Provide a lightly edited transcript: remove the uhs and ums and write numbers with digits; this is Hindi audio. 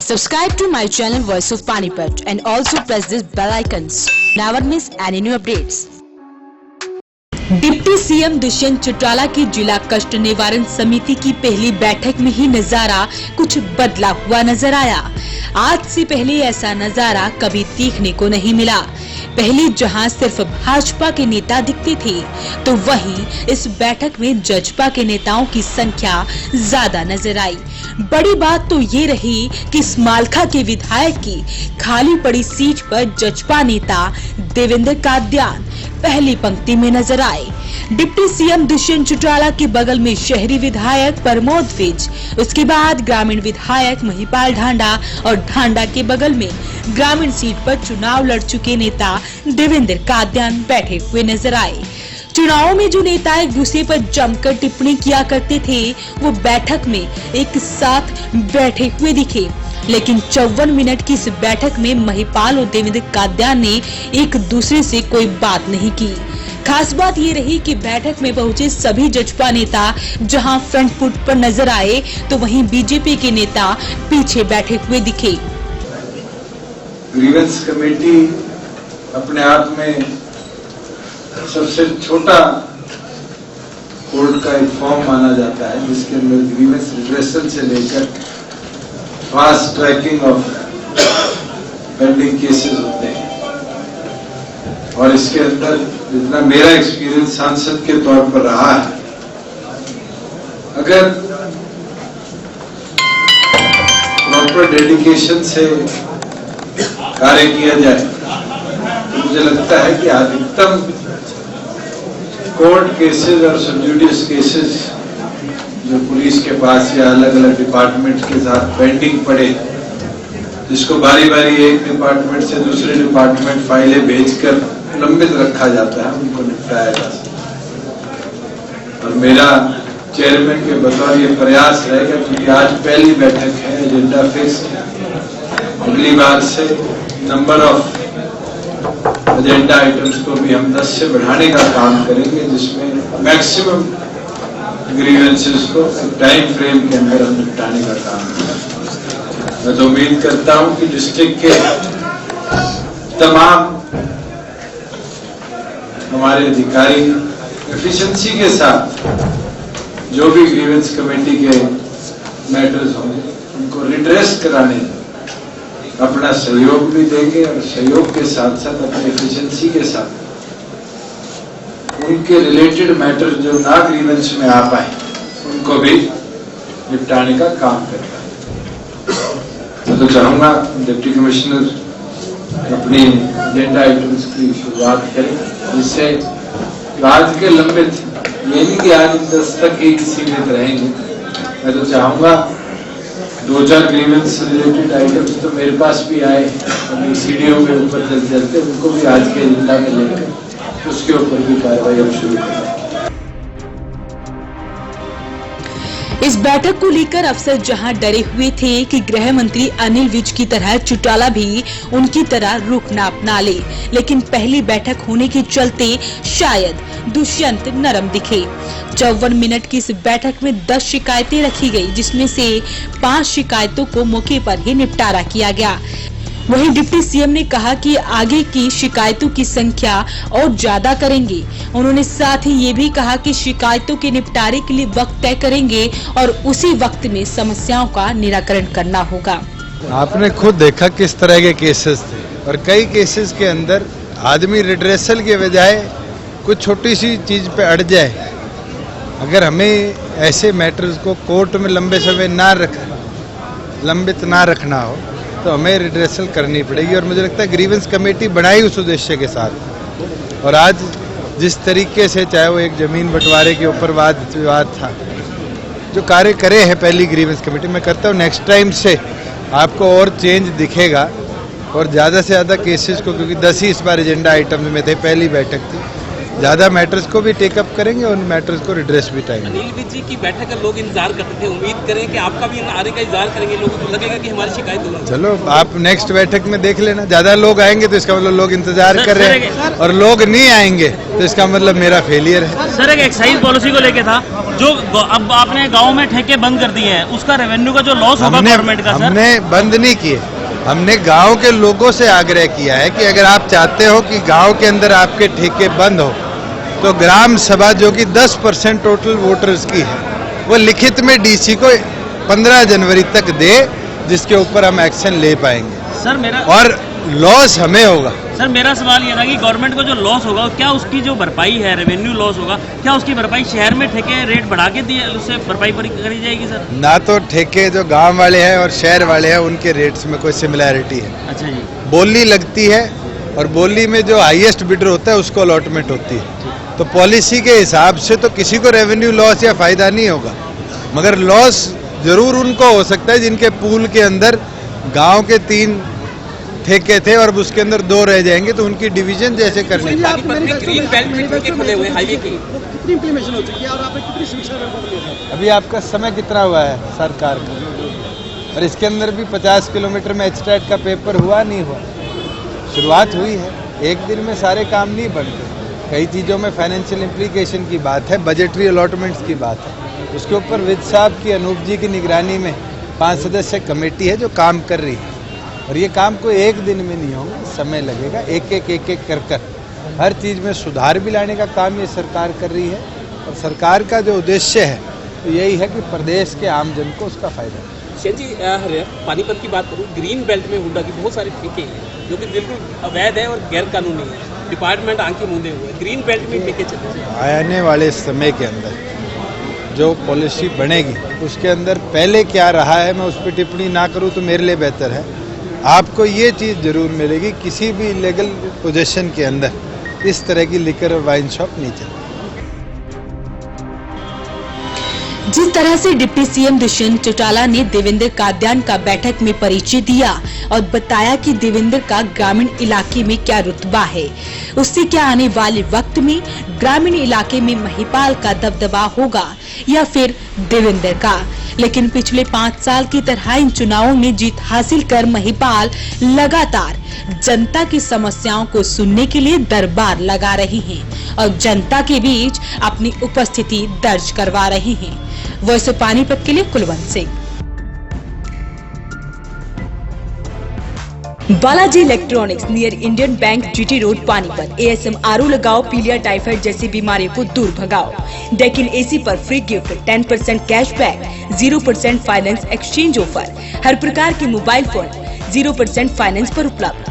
Subscribe to my channel Voice of Panipat and also press this bell icons. Never miss any new updates. Deputy CM Dushyant Chautala की जिला कष्ट निवारण समिति की पहली बैठक में ही नजारा कुछ बदला हुआ नजर आया। आज से पहले ऐसा नजारा कभी देखने को नहीं मिला। पहले जहां सिर्फ भाजपा के नेता दिखते थे, तो वहीं इस बैठक में जजपा के नेताओं की संख्या ज्यादा नजर आई। बड़ी बात तो ये रही कि इस मालखा के विधायक की खाली पड़ी सीट पर जजपा नेता देवेंद्र कादियान पहली पंक्ति में नजर आए। डिप्टी सीएम दुष्यंत चौटाला के बगल में शहरी विधायक प्रमोद विज, उसके बाद ग्रामीण विधायक महिपाल ढांडा और ढांडा के बगल में ग्रामीण सीट पर चुनाव लड़ चुके नेता देवेंद्र कादियान बैठे हुए नजर आए। चुनावों में जो नेता एक दूसरे पर जमकर टिप्पणी किया करते थे, वो बैठक में एक साथ बैठे हुए दिखे। लेकिन 54 मिनट की इस बैठक में महिपाल और देवेंद्र कादियान ने एक दूसरे से कोई बात नहीं की। खास बात ये रही कि बैठक में पहुंचे सभी जजपा नेता जहां फ्रंट फुट पर नजर आए, तो वहीं बीजेपी के नेता पीछे बैठे हुए दिखे। ग्रीवेंस कमेटी अपने आप में सबसे छोटा कोर्ट का एक फॉर्म माना जाता है, जिसके अंदर ग्रीवेंस रिड्रेसल से लेकर fast tracking of pending cases होते हैं। और इसके अंदर जितना मेरा एक्सपीरियंस सांसद के तौर पर रहा है, अगर प्रॉपर डेडिकेशन से कार्य किया जाए तो मुझे लगता है कि अधिकतम कोर्ट केसेस और सब जुडिस केसेस जो पुलिस के पास या अलग अलग डिपार्टमेंट के साथ पेंडिंग पड़े, जिसको बारी बारी एक डिपार्टमेंट से दूसरे डिपार्टमेंट फाइलें भेजकर लंबित रखा जाता है, उनको निपटाया जा सकता। और मेरा चेयरमैन के बतौर ये प्रयास रहेगा, क्योंकि आज पहली बैठक है, एजेंडा फिक्स है। अगली बार से नंबर ऑफ एजेंडा आइटम्स को भी हम 10 से बढ़ाने का काम करेंगे, जिसमें मैक्सिमम ग्रीवेंसेस को टाइम फ्रेम के अंदर हम निपटाने का काम करेंगे। मैं तो उम्मीद करता हूं कि डिस्ट्रिक्ट के तमाम हमारे अधिकारी एफिशिएंसी के साथ जो भी ग्रीवेंस कमेटी के मैटर्स होंगे उनको रिड्रेस कराने अपना सहयोग भी देंगे, और सहयोग के साथ साथ अपनी एफिशिएंसी के साथ उनके रिलेटेड मैटर जो ना ग्रीवेंस में आ पाए उनको भी निपटाने का काम करेगा। मैं तो चाहूंगा डिप्टी कमिश्नर अपनी एजेंडा आइटम्स की शुरुआत करें, जिससे आज के लंबित, ये नहीं कि आज 10 तक ही सीमित रहेंगे। मैं तो चाहूंगा 2-4 ग्रीवेंस रिलेटेड आइटम्स तो मेरे पास भी आए, अपनी सीढ़ियों के ऊपर चलते उनको भी आज के एजेंडा में लेकर उसके ऊपर भी कार्रवाई हम शुरू करें। इस बैठक को लेकर अफसर जहां डरे हुए थे कि गृह मंत्री अनिल विज की तरह चौटाला भी उनकी तरह रुख न अपना ले, लेकिन पहली बैठक होने के चलते शायद दुष्यंत नरम दिखे। 54 मिनट की इस बैठक में 10 शिकायतें रखी गई, जिसमें से 5 शिकायतों को मौके पर ही निपटारा किया गया। वहीं डिप्टी सीएम ने कहा कि आगे की शिकायतों की संख्या और ज्यादा करेंगे। उन्होंने साथ ही ये भी कहा कि शिकायतों के निपटारे के लिए वक्त तय करेंगे और उसी वक्त में समस्याओं का निराकरण करना होगा। आपने खुद देखा किस तरह के केसेस थे, और कई केसेस के अंदर आदमी रिड्रेसल के बजाय कुछ छोटी सी चीज पे अड़ जाए। अगर हमें ऐसे मैटर्स को कोर्ट में लंबे समय लंबित ना रखना हो तो हमें रिड्रेसल करनी पड़ेगी। और मुझे लगता है ग्रीवेंस कमेटी बनाई उस उद्देश्य के साथ। और आज जिस तरीके से, चाहे वो एक जमीन बंटवारे के ऊपर वाद विवाद था, जो कार्य करे हैं पहली ग्रीवेंस कमेटी, मैं करता हूँ नेक्स्ट टाइम से आपको और चेंज दिखेगा और ज़्यादा से ज़्यादा केसेस को, क्योंकि 10 ही इस बार एजेंडा आइटम में थे, पहली बैठक थी, ज़्यादा मैटर्स को भी टेकअप करेंगे, उन मैटर्स को रिड्रेस भी टाइम। अनिल विज जी की बैठक का लोग इंतजार करते थे, उम्मीद करें कि आपका भी आने का इंतजार करेंगे, लोगों को लगेगा कि हमारी शिकायत दूर हो। चलो आप नेक्स्ट बैठक में देख लेना, ज़्यादा लोग आएंगे तो इसका मतलब लोग इंतजार कर रहे हैं, और लोग नहीं आएंगे तो इसका मतलब मेरा फेलियर है। सर एक एक्साइज पॉलिसी को लेके था, जो अब आपने गाँव में ठेके बंद कर दिए हैं, उसका रेवेन्यू का जो लॉस होगा गवर्नमेंट का, हमने बंद नहीं किए, हमने गांव के लोगों से आग्रह किया है कि अगर आप चाहते हो कि गांव के अंदर आपके ठेके बंद हो तो ग्राम सभा जो कि 10% टोटल वोटर्स की है वो लिखित में डीसी को 15 जनवरी तक दे, जिसके ऊपर हम एक्शन ले पाएंगे। सर मेरा और लॉस हमें होगा। सर मेरा सवाल ये था कि गवर्नमेंट को जो लॉस होगा क्या उसकी जो भरपाई है, रेवेन्यू लॉस होगा, क्या उसकी भरपाई शहर में ठेके रेट बढ़ा के दिए उससे भरपाई करी जाएगी सर? ना तो ठेके जो गांव वाले हैं और शहर वाले हैं उनके रेट्स में कोई सिमिलैरिटी है। अच्छा जी। बोली लगती है और बोली में जो हाईएस्ट बिडर होता है उसको अलॉटमेंट होती है, तो पॉलिसी के हिसाब से तो किसी को रेवेन्यू लॉस या फायदा नहीं होगा, मगर लॉस जरूर उनको हो सकता है जिनके पूल के अंदर गांव के 3 ठेके थे और उसके अंदर 2 रह जाएंगे तो उनकी डिवीजन जैसे करनी। ग्रीन बेल्ट में ठेके खुले हुए हाईवे की, कितनी इंप्लीमेंटेशन हो चुकी है और आपने कितनी समीक्षा? अभी आपका समय कितना हुआ है सरकार का, और इसके अंदर भी 50 किलोमीटर में एचटेट का पेपर हुआ नहीं हुआ, शुरुआत हुई है। एक दिन में सारे काम नहीं बनते, कई चीज़ों में फाइनेंशियल इम्प्लीकेशन की बात है, बजटरी अलॉटमेंट्स की बात है, उसके ऊपर विद साहब की, अनूप जी की निगरानी में 5 सदस्य कमेटी है जो काम कर रही है, और ये काम कोई एक दिन में नहीं होगा, समय लगेगा। एक एक कर हर चीज़ में सुधार भी लाने का काम ये सरकार कर रही है, और सरकार का जो उद्देश्य है तो यही है कि प्रदेश के आमजन को उसका फायदा है। शेन जी, पानीपत की बात करूँ, ग्रीन बेल्ट में हुड्डा की बहुत सारे ठेके हैं जो कि बिल्कुल अवैध है और गैर कानूनी है, डिपार्टमेंट आंखें मूंदे हुए, ग्रीन बेल्ट में ठेके चलते हैं। आने वाले समय के अंदर जो पॉलिसी बनेगी उसके अंदर पहले क्या रहा है मैं उस पर टिप्पणी ना करूं तो मेरे लिए बेहतर है। आपको ये चीज़ जरूर मिलेगी, किसी भी इलीगल पोजीशन के अंदर इस तरह की लिकर और वाइन शॉप नहीं चलती। जिस तरह से डिप्टी सीएम दुष्यंत चौटाला ने देवेंद्र कादियान का बैठक में परिचय दिया और बताया कि देवेंद्र का ग्रामीण इलाके में क्या रुतबा है, उससे क्या आने वाले वक्त में ग्रामीण इलाके में महिपाल का दबदबा होगा या फिर देवेंद्र का। लेकिन पिछले 5 साल की तरह इन चुनावों में जीत हासिल कर महिपाल लगातार जनता की समस्याओं को सुनने के लिए दरबार लगा रही हैं और जनता के बीच अपनी उपस्थिति दर्ज करवा रही हैं। वॉइस ऑफ पानीपत के लिए Kulwant Singh. Balaji electronics near Indian bank GT road Panipat. ASM RO लगाओ, पीलिया टाइफाइड जैसी बीमारियों को दूर भगाओ। डेकिन एसी पर free gift, 10% cashback, 0% finance exchange offer, हर प्रकार के मोबाइल फोन 0% फाइनेंस पर उपलब्ध।